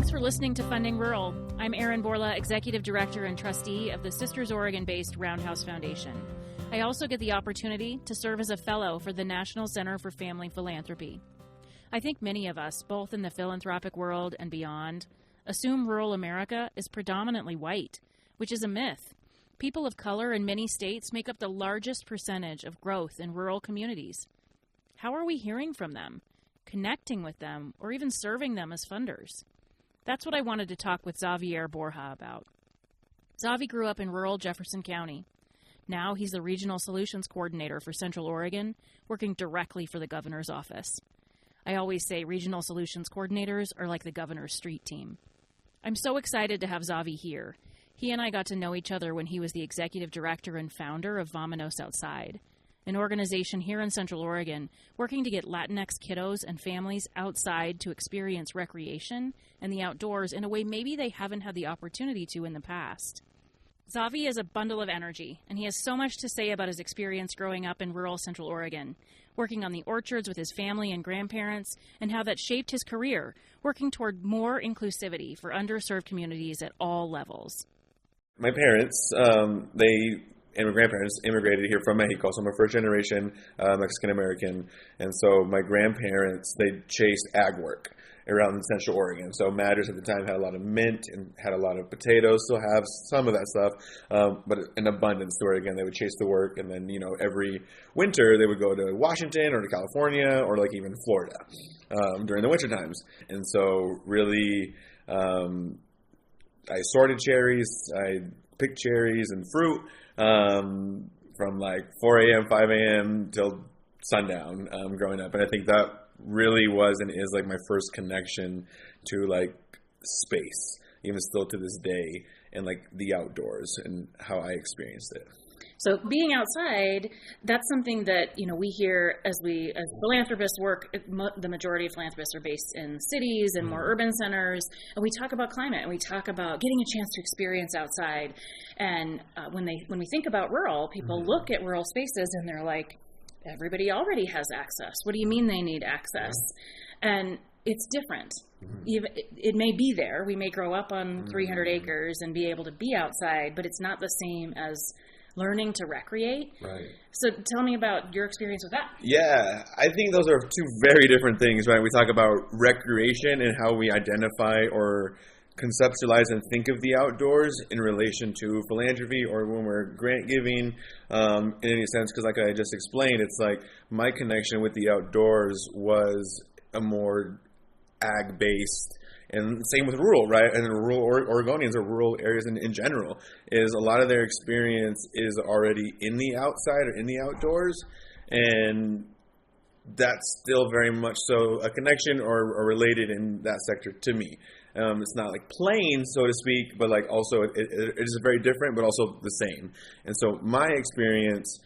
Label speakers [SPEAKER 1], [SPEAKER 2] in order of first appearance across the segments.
[SPEAKER 1] Thanks for listening to Funding Rural. I'm Erin Borla, Executive Director and Trustee of the Sisters Oregon-based Roundhouse Foundation. I also get the opportunity to serve as a fellow for the National Center for Family Philanthropy. I think many of us, both in the philanthropic world and beyond, assume rural America is predominantly white, which is a myth. People of color in many states make up the largest percentage of growth in rural communities. How are we hearing from them, connecting with them, or even serving them as funders? That's what I wanted to talk with Zavier Borja about. Zavi grew up in rural Jefferson County. Now he's the Regional Solutions Coordinator for Central Oregon, working directly for the governor's office. I always say regional solutions coordinators are like the governor's street team. I'm so excited to have Zavi here. He and I got to know each other when he was the executive director and founder of Vámonos Outside, an organization here in Central Oregon working to get Latinx kiddos and families outside to experience recreation and the outdoors in a way maybe they haven't had the opportunity to in the past. Zavi is a bundle of energy, and he has so much to say about his experience growing up in rural Central Oregon, working on the orchards with his family and grandparents, and how that shaped his career, working toward more inclusivity for underserved communities at all levels.
[SPEAKER 2] My parents, and my grandparents immigrated here from Mexico, so I'm a first-generation Mexican-American, and so my grandparents, they chased ag work around Central Oregon. So Matters at the time had a lot of mint and had a lot of potatoes, still have some of that stuff, but in abundance to where, again, they would chase the work, and then, every winter they would go to Washington or to California or like even Florida during the winter times. And so really, I sorted cherries, I picked cherries and fruit, from like 4 a.m., 5 a.m. till sundown growing up. And I think that really was and is like my first connection to like space, even still to this day, and like the outdoors and how I experienced it.
[SPEAKER 1] So being outside, that's something that, we hear as philanthropists work. The majority of philanthropists are based in cities and more urban centers. And we talk about climate and we talk about getting a chance to experience outside. And when we think about rural, people look at rural spaces and they're like, everybody already has access. What do you mean they need access? And it's different. It may be there. We may grow up on 300 acres and be able to be outside, but it's not the same as learning to recreate. Right. So tell me about your experience with that.
[SPEAKER 2] Yeah, I think those are two very different things, right? We talk about recreation and how we identify or conceptualize and think of the outdoors in relation to philanthropy or when we're grant giving in any sense, because like I just explained, it's like my connection with the outdoors was a more ag-based. And same with rural, right? And rural Oregonians or rural areas in general is a lot of their experience is already in the outside or in the outdoors. And that's still very much so a connection or related in that sector to me. It's not like plain, so to speak, but like also it is very different, but also the same. And so my experience,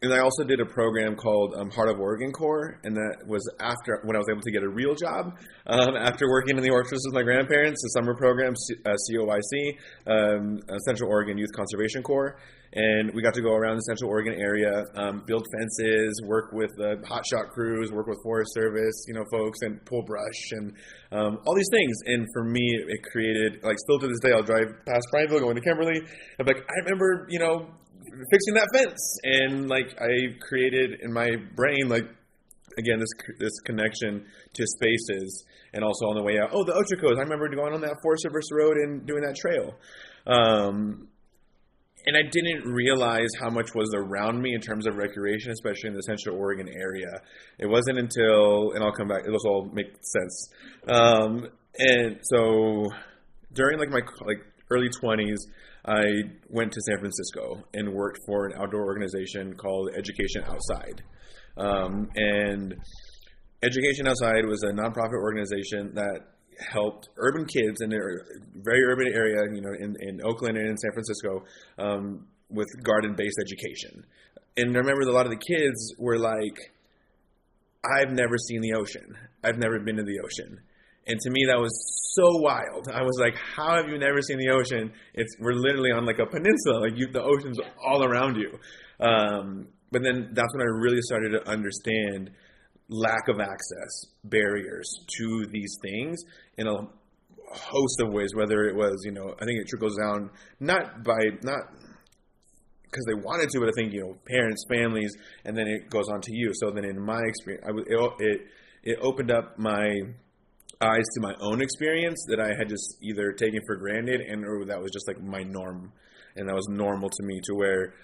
[SPEAKER 2] and I also did a program called Heart of Oregon Corps, and that was after when I was able to get a real job after working in the orchards with my grandparents, the summer program, COYC, Central Oregon Youth Conservation Corps. And we got to go around the Central Oregon area, build fences, work with the hotshot crews, work with Forest Service, folks, and pull brush and all these things. And for me, it created, like, still to this day, I'll drive past Prineville going to Kimberly. I'm like, I remember, fixing that fence, and like I created in my brain, like, again, this connection to spaces, and also on the way out, the Otricos, I remember going on that Forest Service road and doing that trail. And I didn't realize how much was around me in terms of recreation, especially in the Central Oregon area. It wasn't until, and I'll come back, it will all make sense. And so during like my early 20s, I went to San Francisco and worked for an outdoor organization called Education Outside. And Education Outside was a nonprofit organization that helped urban kids in a very urban area, in Oakland and in San Francisco, with garden-based education. And I remember a lot of the kids were like, I've never seen the ocean. I've never been to the ocean. And to me, that was so wild. I was like, how have you never seen the ocean? We're literally on like a peninsula. Like the ocean's all around you. But then that's when I really started to understand lack of access, barriers to these things in a host of ways, whether it was, I think it trickles down not because they wanted to, but I think, parents, families, and then it goes on to you. So then in my experience, it opened up my eyes to my own experience that I had just either taken for granted or that was just like my norm. And that was normal to me, to where,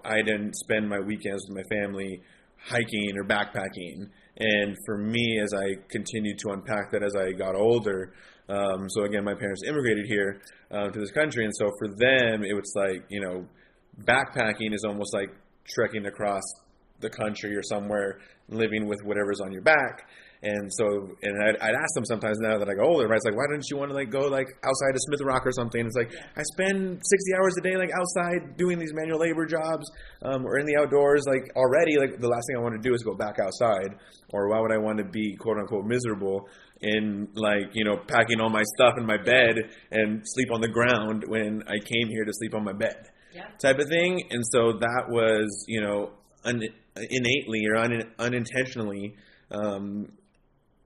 [SPEAKER 2] I didn't spend my weekends with my family hiking or backpacking. And for me, as I continued to unpack that as I got older, so again, my parents immigrated here to this country. And so for them, it was like, backpacking is almost like trekking across the country or somewhere, living with whatever's on your back. And so, I'd ask them sometimes now that I go older, right? It's like, why didn't you want to like go like outside to Smith Rock or something? It's like, I spend 60 hours a day like outside doing these manual labor jobs, or in the outdoors, like already, like the last thing I want to do is go back outside. Or why would I want to be quote unquote miserable in like, packing all my stuff in my bed and sleep on the ground when I came here to sleep on my bed, type of thing. And so that was, innately or unintentionally,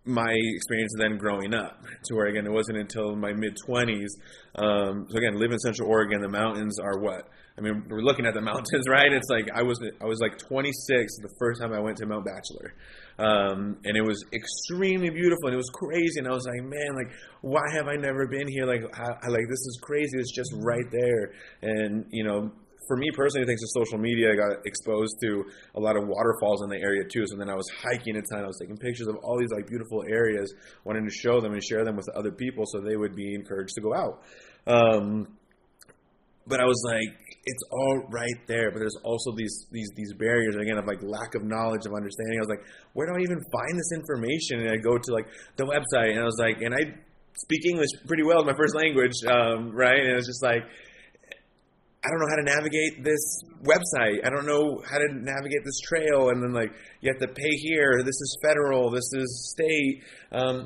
[SPEAKER 2] my experience then growing up, to where again it wasn't until my mid-20s. So again, live in Central Oregon. The mountains are what? I mean, we're looking at the mountains, right? It's like I was like 26 the first time I went to Mount Bachelor, and it was extremely beautiful and it was crazy. And I was like, man, like why have I never been here? Like I like this is crazy. It's just right there. And for me personally, thanks to social media, I got exposed to a lot of waterfalls in the area too. So then I was hiking a ton. I was taking pictures of all these like beautiful areas, wanting to show them and share them with other people so they would be encouraged to go out. But I was like, it's all right there. But there's also these barriers, again, of like lack of knowledge, of understanding. I was like, where do I even find this information? And I go to like the website, and I was like, and I speak English pretty well, my first language, right? And it was just like, I don't know how to navigate this website. I don't know how to navigate this trail. And then like, you have to pay here. This is federal. This is state.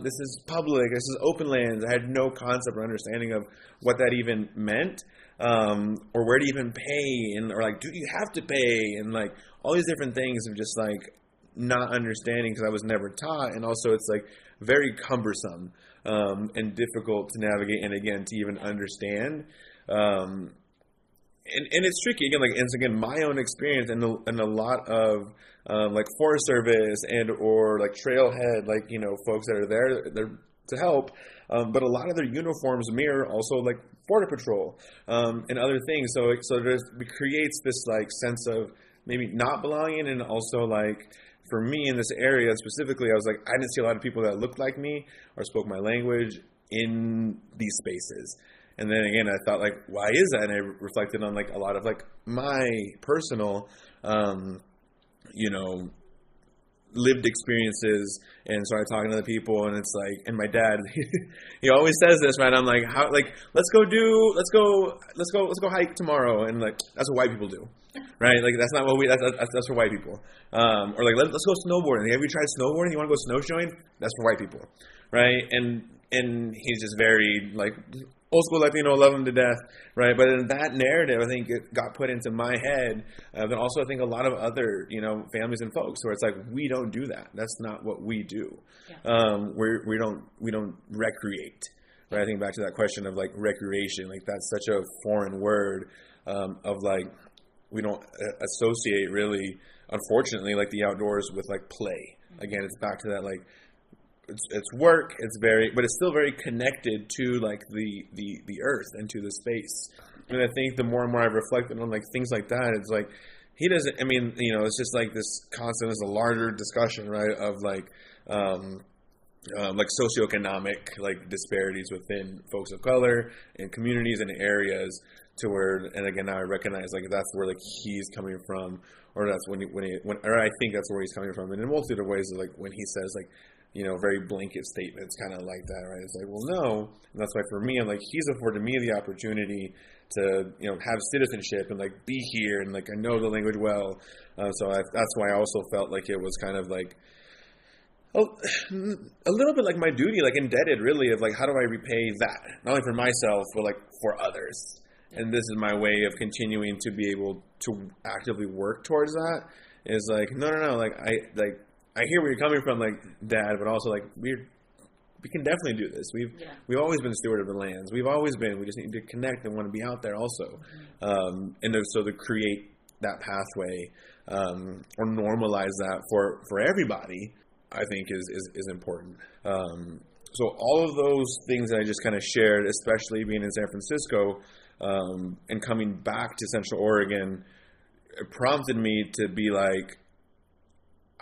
[SPEAKER 2] This is public. This is open lands. I had no concept or understanding of what that even meant, or where to even pay, or like, do you have to pay? And like all these different things of just like not understanding, because I was never taught. And also it's like very cumbersome, and difficult to navigate. And again, to even understand, And it's tricky again, like it's again my own experience and a lot of like Forest Service or like trailhead, like folks that are there to help, but a lot of their uniforms mirror also like Border Patrol and other things. So it creates this like sense of maybe not belonging, and also like for me in this area specifically, I was like I didn't see a lot of people that looked like me or spoke my language in these spaces. And then again, I thought like, why is that? And I reflected on like a lot of like my personal, lived experiences, and started talking to other people. And it's like, and my dad, he always says this, right? I'm like, how? Like, let's go hike tomorrow, and like that's what white people do, right? Like that's not what that's for white people. Or like let's go snowboarding. Have you tried snowboarding? You want to go snowshoeing? That's for white people, right? And he's just very like old school Latino, love him to death, right? But in that narrative, I think it got put into my head, but also I think a lot of other, families and folks where it's like, we don't do that. That's not what we do. Yeah. We don't recreate, right? I think back to that question of like recreation, like that's such a foreign word, of like, we don't associate really, unfortunately, like the outdoors with like play. Again, it's back to that like, it's work. But it's still very connected to like the earth and to the space. And I think the more and more I've reflected on like things like that, it's like he doesn't. I mean, it's just like this concept is a larger discussion, right? Of like socioeconomic like disparities within folks of color and communities and areas, to where, and again now I recognize like that's where like he's coming from, or that's when I think that's where he's coming from, and in multitude of ways, like when he says like, very blanket statements kind of like that, right? It's like, well, no. And that's why for me, I'm like, he's afforded me the opportunity to, have citizenship and like be here, and like I know the language well. So that's why I also felt like it was kind of like a little bit like my duty, like indebted really, of like, how do I repay that? Not only for myself, but like for others. And this is my way of continuing to be able to actively work towards that, is like, no, like I hear where you're coming from, like, Dad, but also, like, we can definitely do this. We've always been steward of the lands. We've always been. We just need to connect and want to be out there also. And so to create that pathway or normalize that for everybody, I think is important. So all of those things that I just kind of shared, especially being in San Francisco and coming back to Central Oregon, it prompted me to be like,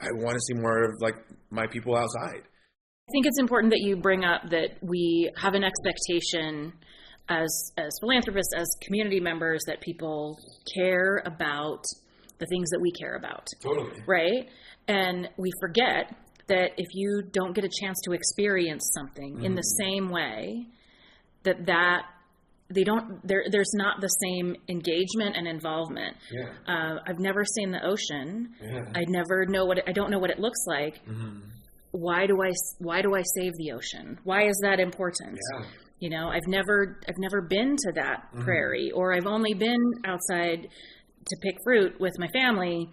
[SPEAKER 2] I want to see more of like my people outside.
[SPEAKER 1] I think it's important that you bring up that we have an expectation as philanthropists, as community members, that people care about the things that we care about.
[SPEAKER 2] Totally.
[SPEAKER 1] Right? And we forget that if you don't get a chance to experience something in the same way, there's not the same engagement and involvement.
[SPEAKER 2] Yeah.
[SPEAKER 1] I've never seen the ocean.
[SPEAKER 2] Yeah.
[SPEAKER 1] I don't know what it looks like. Why do I save the ocean? Why is that important?
[SPEAKER 2] Yeah.
[SPEAKER 1] You know, I've never been to that prairie, or I've only been outside to pick fruit with my family.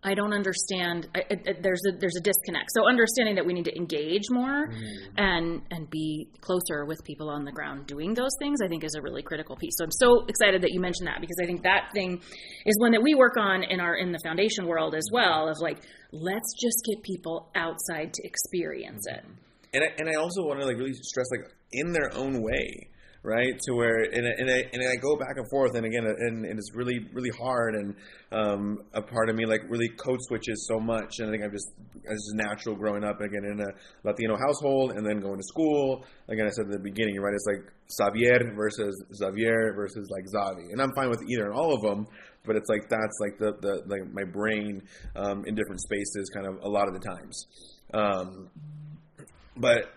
[SPEAKER 1] I don't understand. There's a disconnect. So understanding that we need to engage more and be closer with people on the ground doing those things, I think, is a really critical piece. So I'm so excited that you mentioned that, because I think that thing is one that we work on in the foundation world as well, of like, let's just get people outside to experience it.
[SPEAKER 2] And I also want to like really stress, like, in their own way. Right, to where and I go back and forth, and again, and it's really, really hard, and a part of me like really code switches so much, and I think it's just natural growing up again in a Latino household, and then going to school. Again, I said at the beginning, right? It's like Zavier versus Zavier versus like Zavi, and I'm fine with either and all of them, but it's like that's like the like my brain in different spaces, kind of a lot of the times, but.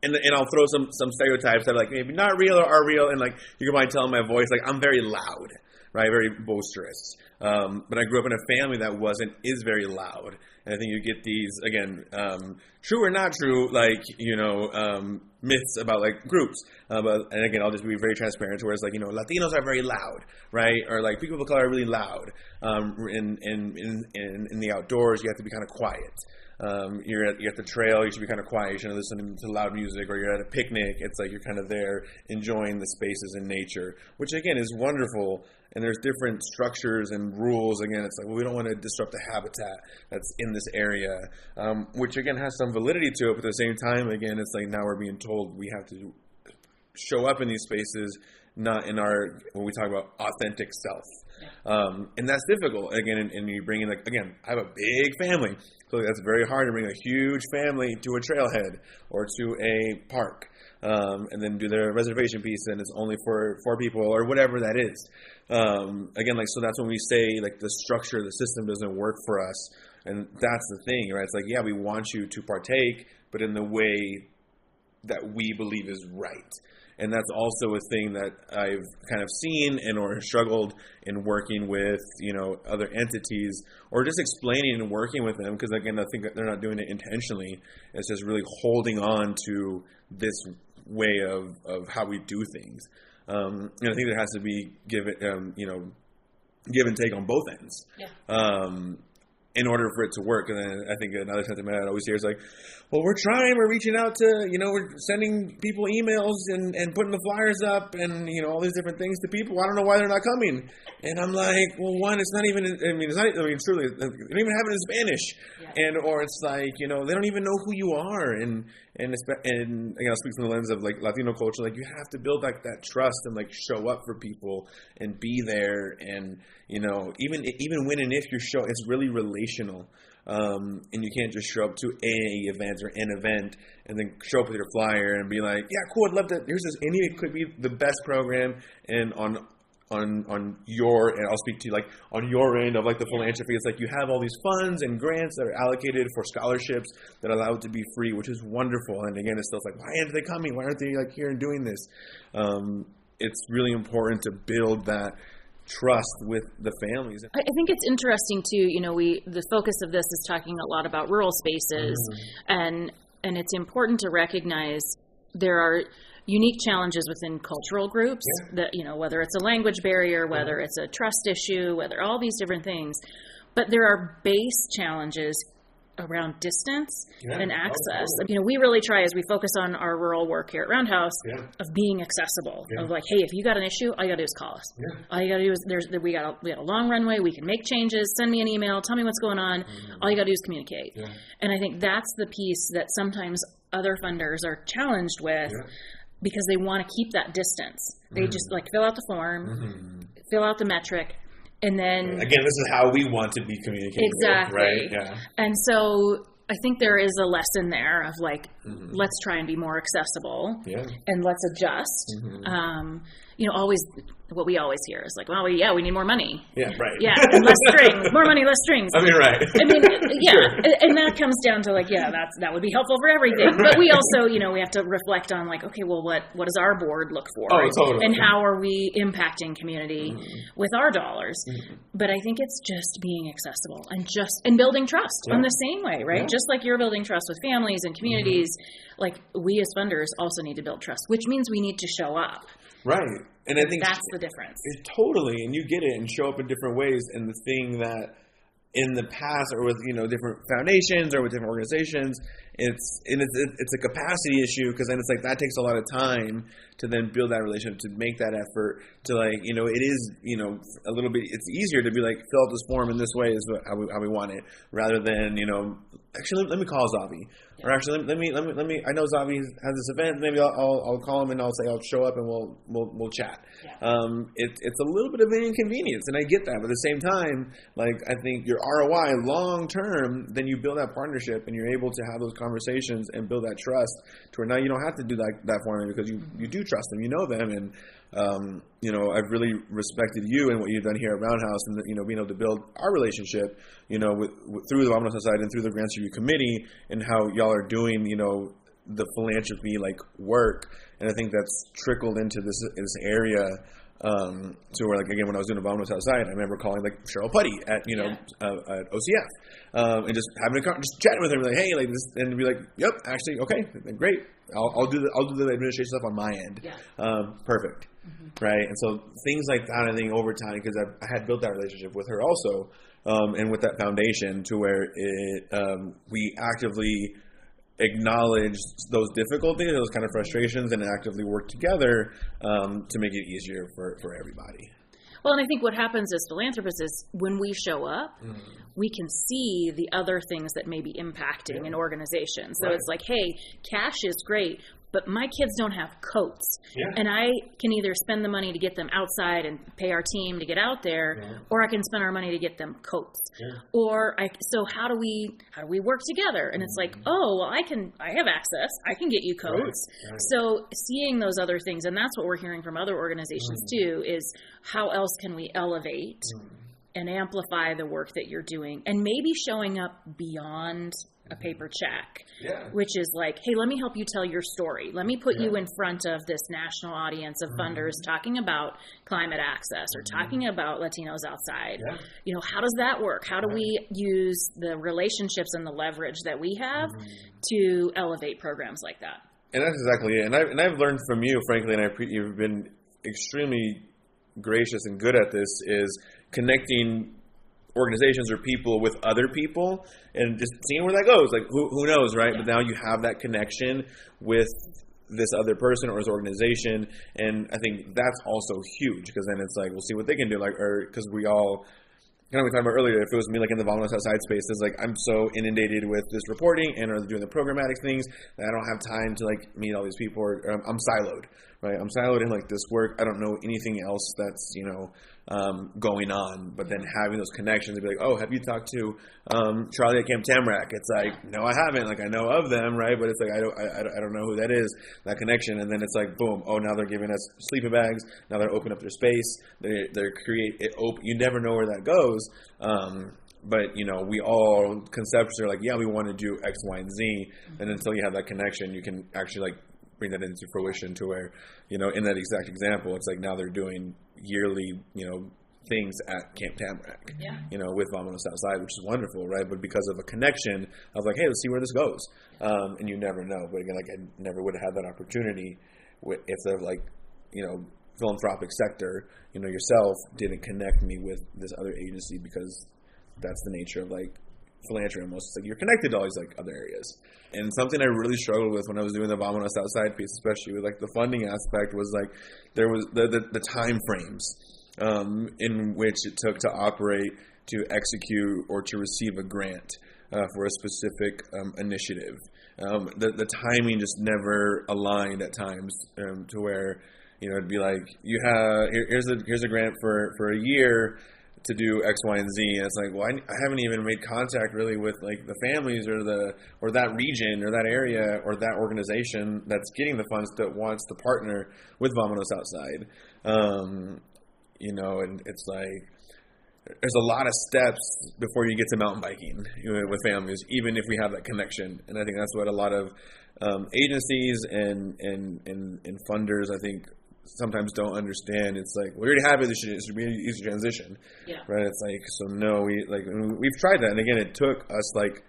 [SPEAKER 2] And I'll throw some stereotypes that are like maybe not real or are real, and like you can probably tell in my voice, like I'm very loud, right, very boisterous. But I grew up in a family that is very loud, and I think you get these again, true or not true, like myths about like groups. And again, I'll just be very transparent. Whereas like Latinos are very loud, right, or like people of color are really loud. In the outdoors, you have to be kind of quiet. You're at the trail, you should be kind of quiet, you shouldn't listen to loud music, or you're at a picnic, it's like you're kind of there enjoying the spaces in nature, which again is wonderful, and there's different structures and rules. Again, it's like, well, we don't want to disrupt the habitat that's in this area, which again has some validity to it, but at the same time, again, it's like now we're being told we have to show up in these spaces, not in our, when we talk about authentic self. And that's difficult, again, and you bring in, like, again, I have a big family, so that's very hard to bring a huge family to a trailhead or to a park, and then do the reservation piece, and it's only for 4 people or whatever that is. Again, like, so that's when we say, like, the structure, the system doesn't work for us, and that's the thing, right? It's like, yeah, we want you to partake, but in the way that we believe is right. And that's also a thing that I've kind of seen or struggled in working with, other entities, or just explaining and working with them. Because again, I think that they're not doing it intentionally. It's just really holding on to this way of how we do things. And I think there has to be give and take on both ends. Yeah. In order for it to work. And then I think another sentiment I always hear is like, well, we're reaching out to, we're sending people emails and putting the flyers up and, all these different things to people. I don't know why they're not coming. And I'm like, well, one, it's not even, truly, they don't even have it in Spanish. Yeah. Or it's like, they don't even know who you are. And again, I'll speak from the lens of like Latino culture, like you have to build like that trust and like show up for people and be there. And, even when and if you show, it's really relational. And you can't just show up to a event or an event and then show up with your flyer and be like, yeah, cool, I'd love to, here's this, and it could be the best program, and on your, and I'll speak to you like on your end of like the philanthropy, it's like you have all these funds and grants that are allocated for scholarships that allow it to be free, which is wonderful. And again, it's still like, why aren't they coming? Why aren't they like here and doing this? It's really important to build that trust with the families.
[SPEAKER 1] I think it's interesting too, the focus of this is talking a lot about rural spaces, and it's important to recognize there are unique challenges within cultural groups that, whether it's a language barrier, whether it's a trust issue, whether all these different things, But there are base challenges around distance and access. We really try, as we focus on our rural work here at Roundhouse, of being accessible. Of like, hey, if you got an issue, all you gotta do is call us. All you gotta do is we got a long runway. We can make changes. Send me an email. Tell me what's going on. All you gotta do is communicate. And I think that's the piece that sometimes other funders are challenged with because they want to keep that distance. They just like fill out the form, fill out the metric. And then
[SPEAKER 2] again, this is how we want to be communicating.
[SPEAKER 1] Exactly.
[SPEAKER 2] Right? Yeah.
[SPEAKER 1] And so I think there is a lesson there of like, let's try and be more accessible and let's adjust. Always what we always hear is like, well, we need more money.
[SPEAKER 2] Yeah, right.
[SPEAKER 1] Yeah, and less strings, more money, less strings.
[SPEAKER 2] I mean, right.
[SPEAKER 1] Sure. And that comes down to like, that would be helpful for everything. But we also, we have to reflect on like, okay, well, what does our board look for?
[SPEAKER 2] Oh, totally.
[SPEAKER 1] And how are we impacting community with our dollars? But I think it's just being accessible and building trust in the same way, right? Just like you're building trust with families and communities, like we as funders also need to build trust, which means we need to show up.
[SPEAKER 2] Right. And I think
[SPEAKER 1] that's the difference.
[SPEAKER 2] Totally. And you get it and show up in different ways. And the thing that in the past or with, different foundations or with different organizations, it's a capacity issue because then it's like that takes a lot of time to then build that relationship, to make that effort, to like, it is, a little bit, it's easier to be like, fill out this form in this way is how we want it rather than, actually, let me call Zavi. Or actually, let me. I know Zavi has this event. Maybe I'll call him and I'll say I'll show up and we'll chat. It's a little bit of an inconvenience, and I get that. But at the same time, like I think your ROI long term, then you build that partnership and you're able to have those conversations and build that trust to where now you don't have to do that for them because you do trust them, you know them, and I've really respected you and what you've done here at Roundhouse, and being able to build our relationship, with through the Vámonos Outside and through the Grants Review Committee, and how y'all are doing, the philanthropy work, and I think that's trickled into this area. To where like again when I was doing the Vámonos Outside, I remember calling like Cheryl Putty at at OCF, and just having just chatting with her like, hey, like this, and be like, yep, actually, okay, great, I'll do the administration stuff on my end, perfect, right? And so things like that, I think over time, because I had built that relationship with her also, and with that foundation to where we actively acknowledge those difficulties, those kind of frustrations, and actively work together to make it easier for everybody.
[SPEAKER 1] Well, and I think what happens as philanthropists is when we show up, we can see the other things that may be impacting an organization. So it's like, hey, cash is great, but my kids don't have coats. And I can either spend the money to get them outside and pay our team to get out there, or I can spend our money to get them coats. So how do we work together? And it's like, oh, well, I have access. I can get you coats. So seeing those other things, and that's what we're hearing from other organizations too, is how else can we elevate and amplify the work that you're doing, and maybe showing up beyond a paper check, which is like, hey, let me help you tell your story. Let me put you in front of this national audience of funders talking about climate access or talking about Latinos Outside. How does that work? How do we use the relationships and the leverage that we have to elevate programs like that?
[SPEAKER 2] And that's exactly it. And I've learned from you, frankly, and you've been extremely gracious and good at this, is connecting organizations or people with other people and just seeing where that goes. Like who knows, right? But now you have that connection with this other person or his organization, and I think that's also huge because then it's like we'll see what they can do. Like, or because we all, we talked about earlier, if it was me like in the Vámonos Outside space, it's like I'm so inundated with this reporting and or doing the programmatic things that I don't have time to like meet all these people. Or I'm siloed, right? I'm siloed in like this work. I don't know anything else that's going on. But then having those connections and be like, oh, have you talked to Charlie at Camp Tamarack? It's like, no, I haven't. Like I know of them, right? But it's like I don't know who that is. That connection, and then it's like, boom. Oh, now they're giving us sleeping bags. Now they're opening up their space. They're create it open. You never know where that goes. But we all conceptually are like, yeah, we want to do X, Y, and Z. And until you have that connection, you can actually like bring that into fruition to where, in that exact example, it's like now they're doing yearly, things at Camp Tamarack, with Vámonos Outside, which is wonderful, right? But because of a connection of like, hey, let's see where this goes. And you never know. But again, like I never would have had that opportunity if the like, philanthropic sector, yourself didn't connect me with this other agency because that's the nature of like philanthropy almost. It's like you're connected to all these like other areas. And something I really struggled with when I was doing the Vámonos Outside piece, especially with like the funding aspect, was like there was the time frames in which it took to operate, to execute, or to receive a grant for a specific initiative. The timing just never aligned at times to where, you know, it'd be like, here's a grant for a year to do X, Y, and Z, and it's like, well, I haven't even made contact really with like the families or that region or that area or that organization that's getting the funds that wants to partner with Vámonos Outside. You know, and it's like there's a lot of steps before you get to mountain biking, you know, with families, even if we have that connection. And I think that's what a lot of agencies and funders, I think, sometimes don't understand. It's like, we already have it. It should be an easy transition, right? It's like, so no, we've tried that, and again, it took us like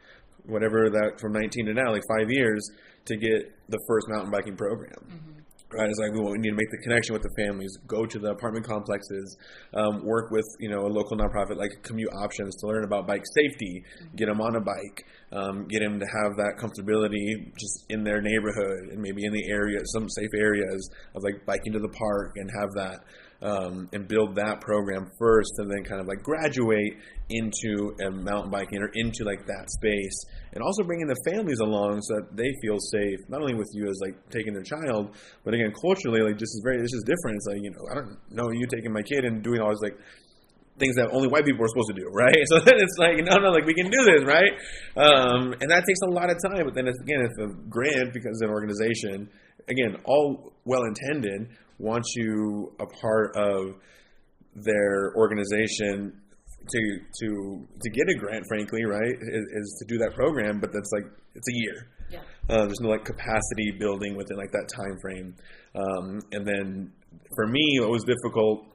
[SPEAKER 2] whatever that from 19 to now, like 5 years to get the first mountain biking program. Right, it's like we need to make the connection with the families, go to the apartment complexes, work with, you know, a local nonprofit like Commute Options to learn about bike safety, get them on a bike, get them to have that comfortability just in their neighborhood and maybe in the area, some safe areas of like biking to the park, and have that and build that program first, and then kind of like graduate into mountain biking or into like that space, and also bringing the families along so that they feel safe, not only with you as like taking their child, but again, culturally, like this is different. It's like, you know, I don't know you taking my kid and doing all these like things that only white people are supposed to do, right? So then it's like, no, like we can do this, right? And that takes a lot of time, but then it's a grant because an organization, again, all well-intended, wants you a part of their organization to get a grant, frankly, right, is to do that program, but that's like, it's a year. There's no like capacity building within like that time frame. And then for me, what was difficult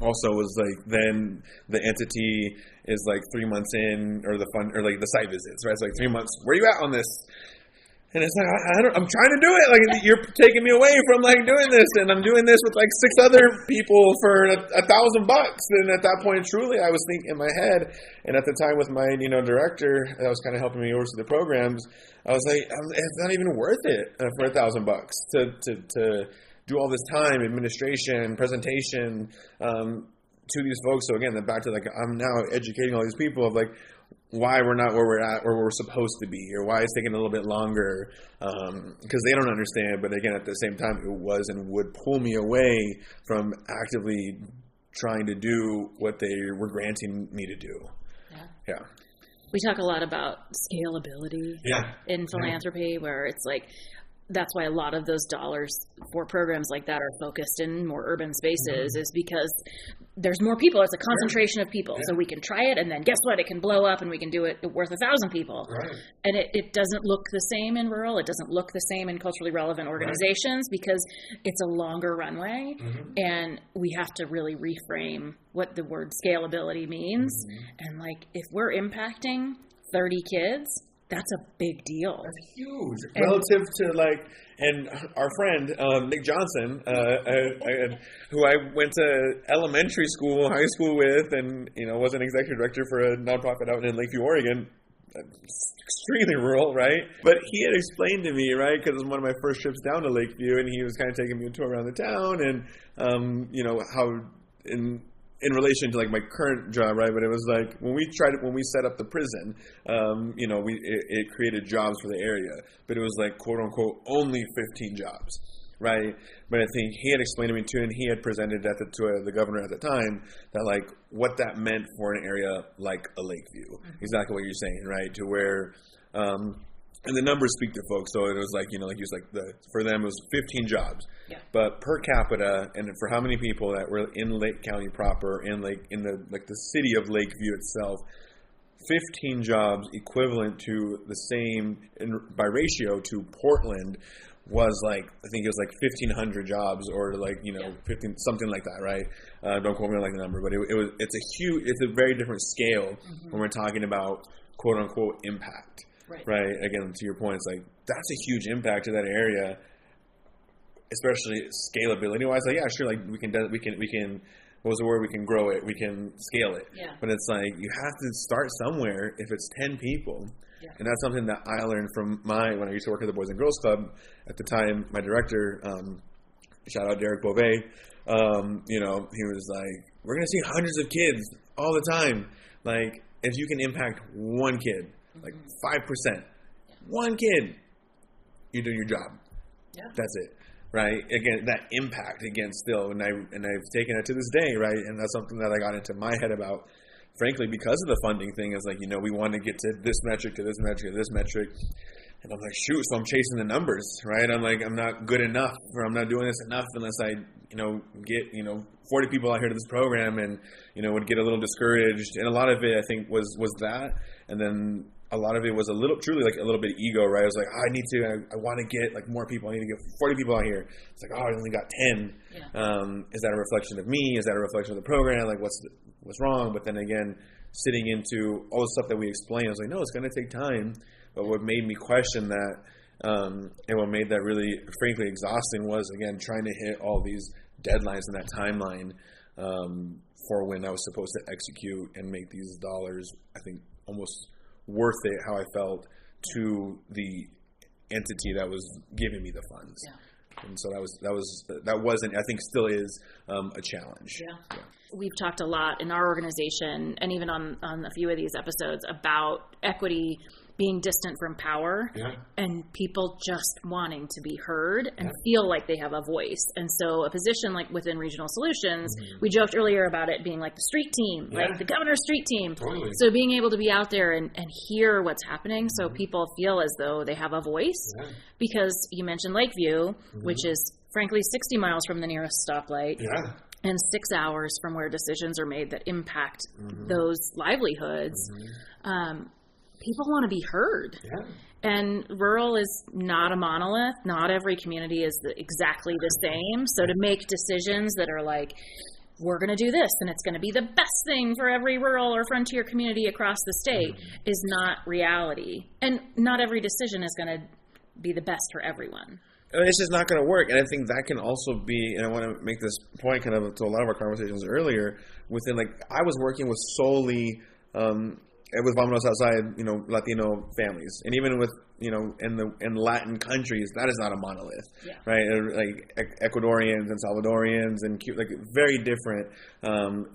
[SPEAKER 2] also was like, then the entity is like 3 months in, or like the site visits, right? It's like 3 months, where are you at on this? And it's like, I'm trying to do it. Like, you're taking me away from like doing this, and I'm doing this with like 6 other people for $1,000. And at that point, truly, I was thinking in my head, and at the time with my, you know, director that was kind of helping me oversee the programs, I was like, it's not even worth it for $1,000 to do all this time, administration, presentation to these folks. So again, then back to like, I'm now educating all these people of like, why we're not where we're at or where we're supposed to be, or why it's taking a little bit longer, because they don't understand. But again, at the same time, it was and would pull me away from actively trying to do what they were granting me to do. Yeah.
[SPEAKER 1] We talk a lot about scalability in philanthropy, where it's like, that's why a lot of those dollars for programs like that are focused in more urban spaces, is because there's more people. It's a concentration of people. So we can try it, and then guess what? It can blow up, and we can do it worth 1,000 people. And it doesn't look the same in rural. It doesn't look the same in culturally relevant organizations because it's a longer runway, and we have to really reframe what the word scalability means. And like, if we're impacting 30 kids, that's a big deal.
[SPEAKER 2] That's huge. Relative to like, and our friend, Nick Johnson, who I went to elementary school, high school with, and, you know, was an executive director for a nonprofit out in Lakeview, Oregon. Extremely rural, right? But he had explained to me, right, because it was one of my first trips down to Lakeview, and he was kind of taking me a tour around the town, and, you know, how in relation to like my current job, right? But it was like when we set up the prison, you know, it created jobs for the area, but it was like quote unquote only 15 jobs, right? But I think he had explained to me too, and he had presented that to the governor at the time, that like what that meant for an area like a Lakeview, exactly what you're saying, right? To where, and the numbers speak to folks. So it was like, you know, like he was like for them it was 15 jobs, but per capita, and for how many people that were in Lake County proper, in the city of Lakeview itself, 15 jobs equivalent to the same by ratio to Portland was like, I think it was like 1,500 jobs, or like, you know, 15, something like that, right? Don't quote me on like the number, but it's a very different scale when we're talking about quote unquote impact. Right. Again, to your point, it's like that's a huge impact to that area, especially scalability wise. Like, yeah, sure, like we can what was the word? We can grow it. We can scale it.
[SPEAKER 1] Yeah.
[SPEAKER 2] But it's like you have to start somewhere. If it's 10 people, and that's something that I learned from when I used to work at the Boys and Girls Club. At the time, my director, shout out Derek Beauvais, he was like, "We're gonna see hundreds of kids all the time. Like, if you can impact one kid, like 5%, one kid, you do your job. Yeah. That's it." Right? Again, that impact again still, and I've taken it to this day, right? And that's something that I got into my head about, frankly, because of the funding thing. Is like, we want to get to this metric, to this metric, to this metric, and I'm like, shoot, so I'm chasing the numbers, right? I'm like, I'm not good enough, or I'm not doing this enough unless I, get 40 people out here to this program, and would get a little discouraged, and a lot of it I think was that, and then a lot of it was truly like a little bit of ego, right? I was like, I want to get like more people. I need to get 40 people out here. It's like, I only got 10. Yeah. Is that a reflection of me? Is that a reflection of the program? Like, what's wrong? But then again, sitting into all the stuff that we explained, I was like, no, it's going to take time. But what made me question that, and what made that really, frankly, exhausting was, again, trying to hit all these deadlines in that timeline for when I was supposed to execute and make these dollars, I think, almost worth it, how I felt to the entity that was giving me the funds. Yeah. And so that wasn't, I think still is a challenge. Yeah.
[SPEAKER 1] We've talked a lot in our organization and even on a few of these episodes about equity being distant from power and people just wanting to be heard and feel like they have a voice. And so a position like within Regional Solutions, we joked earlier about it being like the street team, like the governor's street team. Totally. So being able to be out there and hear what's happening so people feel as though they have a voice. Yeah. Because you mentioned Lakeview, which is frankly 60 miles from the nearest stoplight. Yeah. And 6 hours from where decisions are made that impact those livelihoods. People want to be heard. Yeah. And rural is not a monolith. Not every community is exactly the same. So to make decisions that are like, we're going to do this and it's going to be the best thing for every rural or frontier community across the state is not reality. And not every decision is going to be the best for everyone.
[SPEAKER 2] It's just not going to work. And I think that can also be, and I want to make this point kind of to a lot of our conversations earlier, within like, I was working with solely, with Vámonos Outside, Latino families, and even with, in Latin countries, that is not a monolith, right? Like Ecuadorians and Salvadorians and like very different.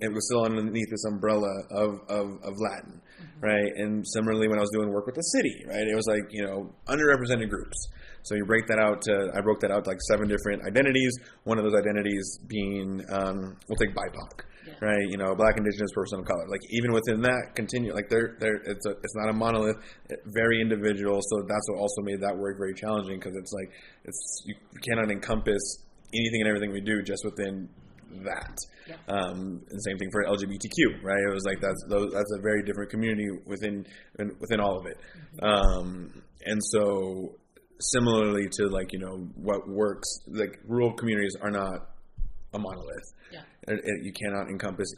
[SPEAKER 2] It was still underneath this umbrella of Latin, right? And similarly, when I was doing work with the city, right, it was like underrepresented groups. So I broke that out to like 7 different identities. One of those identities being, we'll take BIPOC. Right, Black, Indigenous, person of color. Like even within that, continue. Like it's not a monolith, very individual. So that's what also made that work very challenging because it's like you cannot encompass anything and everything we do just within that. Yeah. And same thing for LGBTQ, right? It was like that's a very different community within all of it. And so similarly to like what works, like rural communities are not a monolith. Yeah. You cannot encompass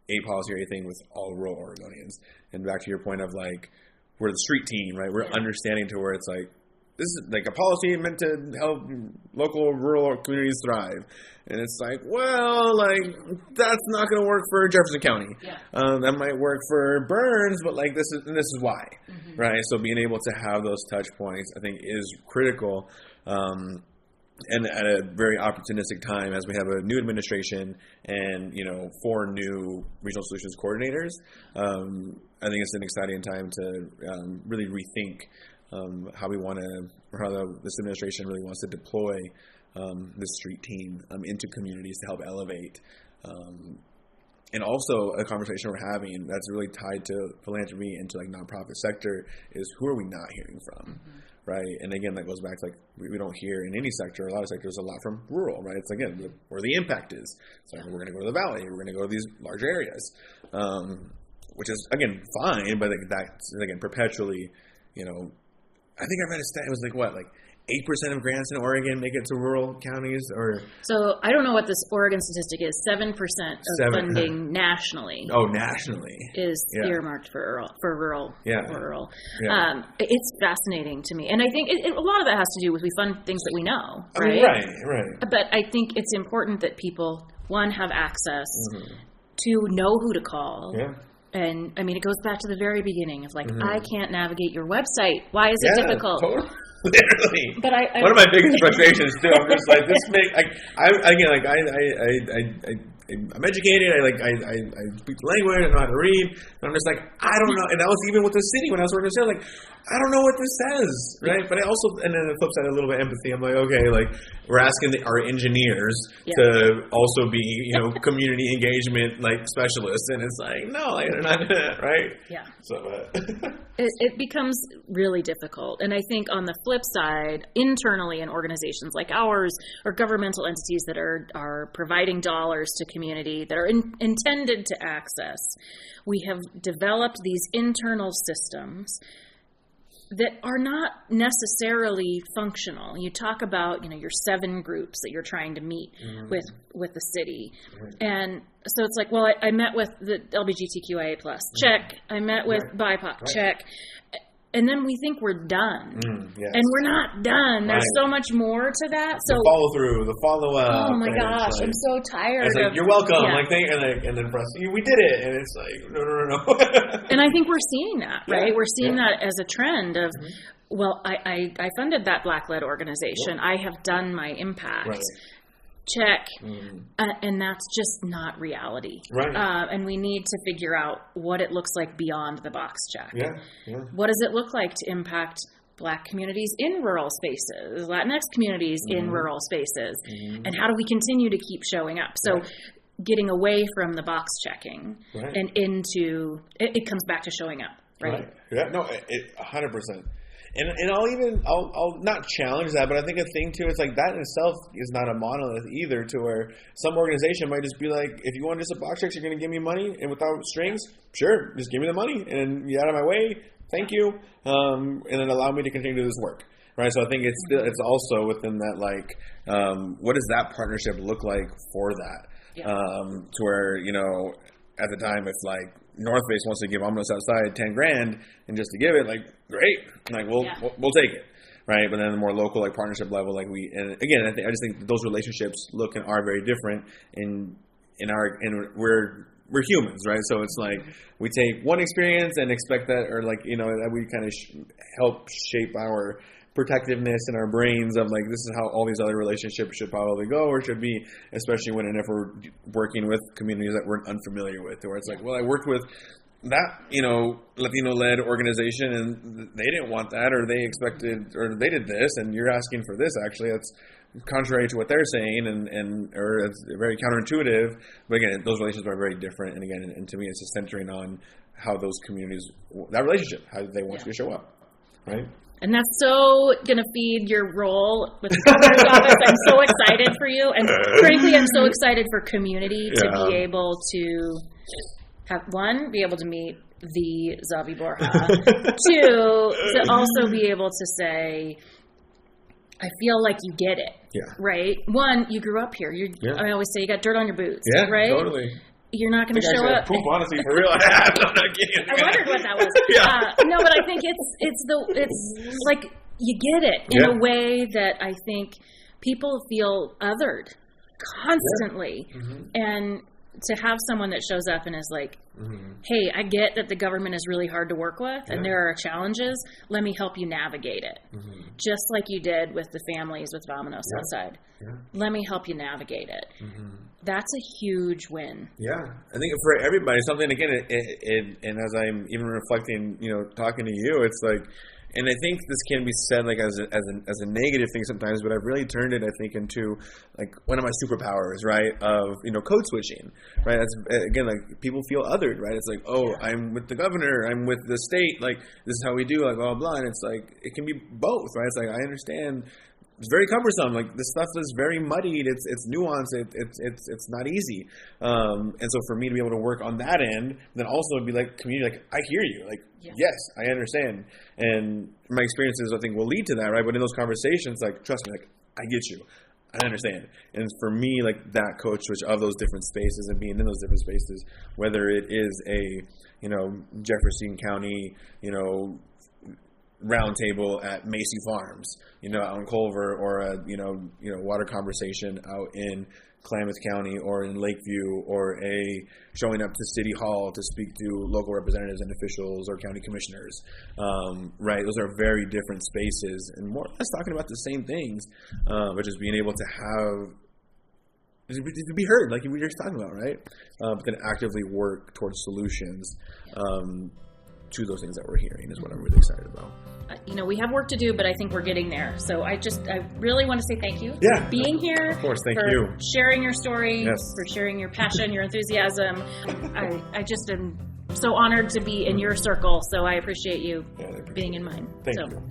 [SPEAKER 2] a policy or anything with all rural Oregonians. And back to your point of like, we're the street team, right? We're understanding to where it's like, this is like a policy meant to help local rural communities thrive. And it's like, well, like that's not going to work for Jefferson County. Yeah. That might work for Burns, but like this is why, right? So being able to have those touch points, I think, is critical. And at a very opportunistic time, as we have a new administration and 4 new regional solutions coordinators, I think it's an exciting time to really rethink how we want to, or how this administration really wants to deploy this street team into communities to help elevate. And also a conversation we're having that's really tied to philanthropy and to like nonprofit sector is who are we not hearing from? Right. And again, that goes back to like, we don't hear in any sector, a lot of sectors, a lot from rural, right? It's again, where the impact is. So we're going to go to the valley, we're going to go to these larger areas, which is again, fine. But like that's again, perpetually, I think I read a stat, it was like what, like 8% of grants in Oregon make it to rural counties, or
[SPEAKER 1] so I don't know what this Oregon statistic is. 7% of funding nationally.
[SPEAKER 2] Oh, nationally
[SPEAKER 1] is earmarked for rural.
[SPEAKER 2] Yeah.
[SPEAKER 1] Rural. Yeah. It's fascinating to me, and I think a lot of that has to do with we fund things that we know, right?
[SPEAKER 2] Right.
[SPEAKER 1] But I think it's important that people one, have access, two, know who to call.
[SPEAKER 2] Yeah.
[SPEAKER 1] And I mean, it goes back to the very beginning of like, I can't navigate your website. Why is it difficult?
[SPEAKER 2] Totally. Literally.
[SPEAKER 1] But
[SPEAKER 2] one of my biggest frustrations too. I'm just like, I'm educated. I speak the language. I know how to read. And I'm just like, I don't know. And that was even with the city when I was working there. Like, I don't know what this says, right? But I also, and then the flip side, a little bit of empathy. I'm like, okay, like we're asking our engineers to also be, community engagement like specialists, and it's like, no, they're not, right? Yeah. So
[SPEAKER 1] it becomes really difficult, and I think on the flip side, internally in organizations like ours or governmental entities that are providing dollars to community that are intended to access, we have developed these internal systems that are not necessarily functional. You talk about, your 7 groups that you're trying to meet with the city. And so it's like, well, I met with the LGBTQIA+, check. I met with BIPOC, check. And then we think we're done. Yes. And we're not done. There's so much more to that. So
[SPEAKER 2] the follow through, the follow up.
[SPEAKER 1] Oh my gosh, I'm so tired.
[SPEAKER 2] It's like, you're welcome. And then press, we did it. And it's like, no.
[SPEAKER 1] And I think we're seeing that, right? We're seeing that as a trend of, well, I funded that Black-led organization. I have done my impact. Right. Check. And that's just not reality. Right. And we need to figure out what it looks like beyond the box check. Yeah. What does it look like to impact Black communities in rural spaces, Latinx communities in rural spaces? And how do we continue to keep showing up? So getting away from the box checking and into, it comes back to showing up, right?
[SPEAKER 2] Yeah, no, 100%. And I'll not challenge that, but I think a thing too, it's like that in itself is not a monolith either, to where some organization might just be like, if you want just a box check, you're going to give me money and without strings, sure, just give me the money and get out of my way, thank you, and then allow me to continue to do this work, right? So I think it's also within that, like, what does that partnership look like for that? To where, at the time, if like North Face wants to give Vámonos Outside $10,000 and just to give it, like, great, like we'll take it, right? But then the more local, like partnership level, like and again, I just think those relationships look and are very different and we're humans, right? So it's like we take one experience and expect that, or like that we kind of help shape our protectiveness in our brains of like, this is how all these other relationships should probably go or should be, especially when and if we're working with communities that we're unfamiliar with, where it's like, well, I worked with that, Latino-led organization and they didn't want that, or they expected, or they did this and you're asking for this. Actually, that's contrary to what they're saying or it's very counterintuitive. But again, those relationships are very different. And again, and to me, it's just centering on how those communities, that relationship, how they want you to show up, right?
[SPEAKER 1] And that's so going to feed your role with the governor's office. I'm so excited for you. And frankly, I'm so excited for community to be able to have, one, be able to meet the Zavier Borja. Two, to also be able to say, I feel like you get it. Yeah. Right? One, you grew up here. I always say you got dirt on your boots. Yeah, right?
[SPEAKER 2] Totally.
[SPEAKER 1] You're not going to show up.
[SPEAKER 2] Poop, honestly, for real. I'm not kidding.
[SPEAKER 1] I wondered what that was. No, but I think it's like you get it in a way that I think people feel othered constantly, and to have someone that shows up and is like, hey, I get that the government is really hard to work with and there are challenges. Let me help you navigate it. Just like you did with the families with Vámonos Outside. Let me help you navigate it. That's a huge win.
[SPEAKER 2] Yeah. I think for everybody, something, again, and as I'm even reflecting, talking to you, it's like, and I think this can be said like as a negative thing sometimes, but I've really turned it, I think, into like one of my superpowers, right? Of code switching, right? That's, again, like people feel othered, right? It's like, oh, I'm with the governor, I'm with the state, like this is how we do, like blah blah blah. And it's like it can be both, right? It's like I understand. It's very cumbersome. Like this stuff is very muddied. It's nuanced. It's not easy. And so for me to be able to work on that end, then also be like community, like I hear you. Like yes, I understand. And my experiences, I think, will lead to that, right? But in those conversations, like trust me, like I get you. I understand. And for me, like that code switch of those different spaces and being in those different spaces, whether it is a Jefferson County, round table at Macy Farms, out in Culver, or a water conversation out in Klamath County or in Lakeview, or showing up to City Hall to speak to local representatives and officials or county commissioners, right? Those are very different spaces and more or less talking about the same things, but just being able to be heard, like we were just talking about, right? But then actively work towards solutions to those things that we're hearing is what I'm really excited about.
[SPEAKER 1] We have work to do, but I think we're getting there. So I really want to say thank you for being here.
[SPEAKER 2] Of course, thank
[SPEAKER 1] for
[SPEAKER 2] you.
[SPEAKER 1] Sharing your story,
[SPEAKER 2] yes.
[SPEAKER 1] for sharing your passion, your enthusiasm. I just am so honored to be in your circle. So I appreciate you being in mine.
[SPEAKER 2] Thank you.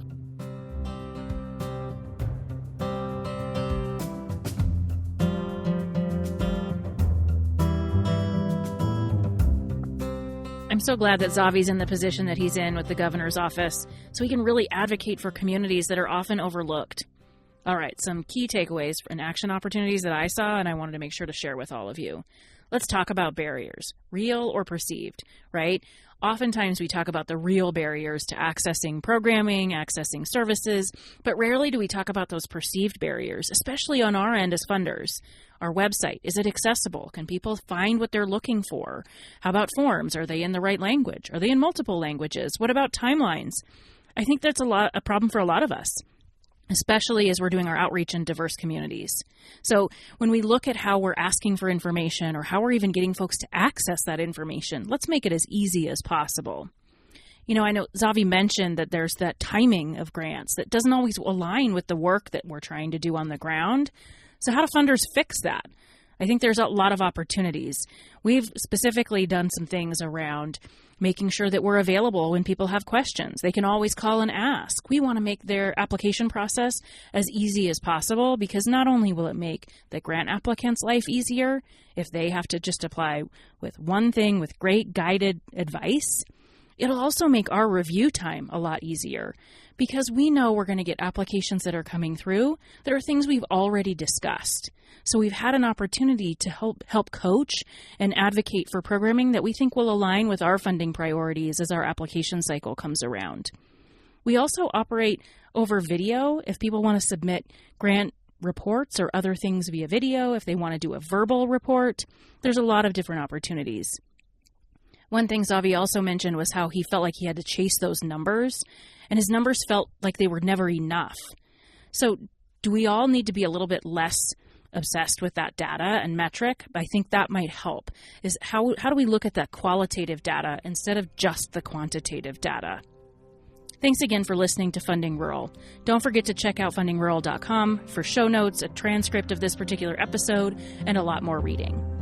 [SPEAKER 1] I'm so glad that Zavi's in the position that he's in with the governor's office, so he can really advocate for communities that are often overlooked. All right, some key takeaways and action opportunities that I saw, and I wanted to make sure to share with all of you. Let's talk about barriers, real or perceived, right? Oftentimes we talk about the real barriers to accessing programming, accessing services, but rarely do we talk about those perceived barriers, especially on our end as funders. Our website, is it accessible? Can people find what they're looking for? How about forms? Are they in the right language? Are they in multiple languages? What about timelines? I think that's a problem for a lot of us, especially as we're doing our outreach in diverse communities. So when we look at how we're asking for information or how we're even getting folks to access that information, let's make it as easy as possible. I know Zavi mentioned that there's that timing of grants that doesn't always align with the work that we're trying to do on the ground. So how do funders fix that? I think there's a lot of opportunities. We've specifically done some things around making sure that we're available when people have questions. They can always call and ask. We want to make their application process as easy as possible, because not only will it make the grant applicant's life easier if they have to just apply with one thing with great guided advice, it'll also make our review time a lot easier, because we know we're going to get applications that are coming through that are things we've already discussed. So we've had an opportunity to help coach and advocate for programming that we think will align with our funding priorities as our application cycle comes around. We also operate over video if people want to submit grant reports or other things via video, if they want to do a verbal report. There's a lot of different opportunities. One thing Zavi also mentioned was how he felt like he had to chase those numbers, and his numbers felt like they were never enough. So do we all need to be a little bit less obsessed with that data and metric? I think that might help. Is how do we look at that qualitative data instead of just the quantitative data? Thanks again for listening to Funding Rural. Don't forget to check out fundingrural.com for show notes, a transcript of this particular episode, and a lot more reading.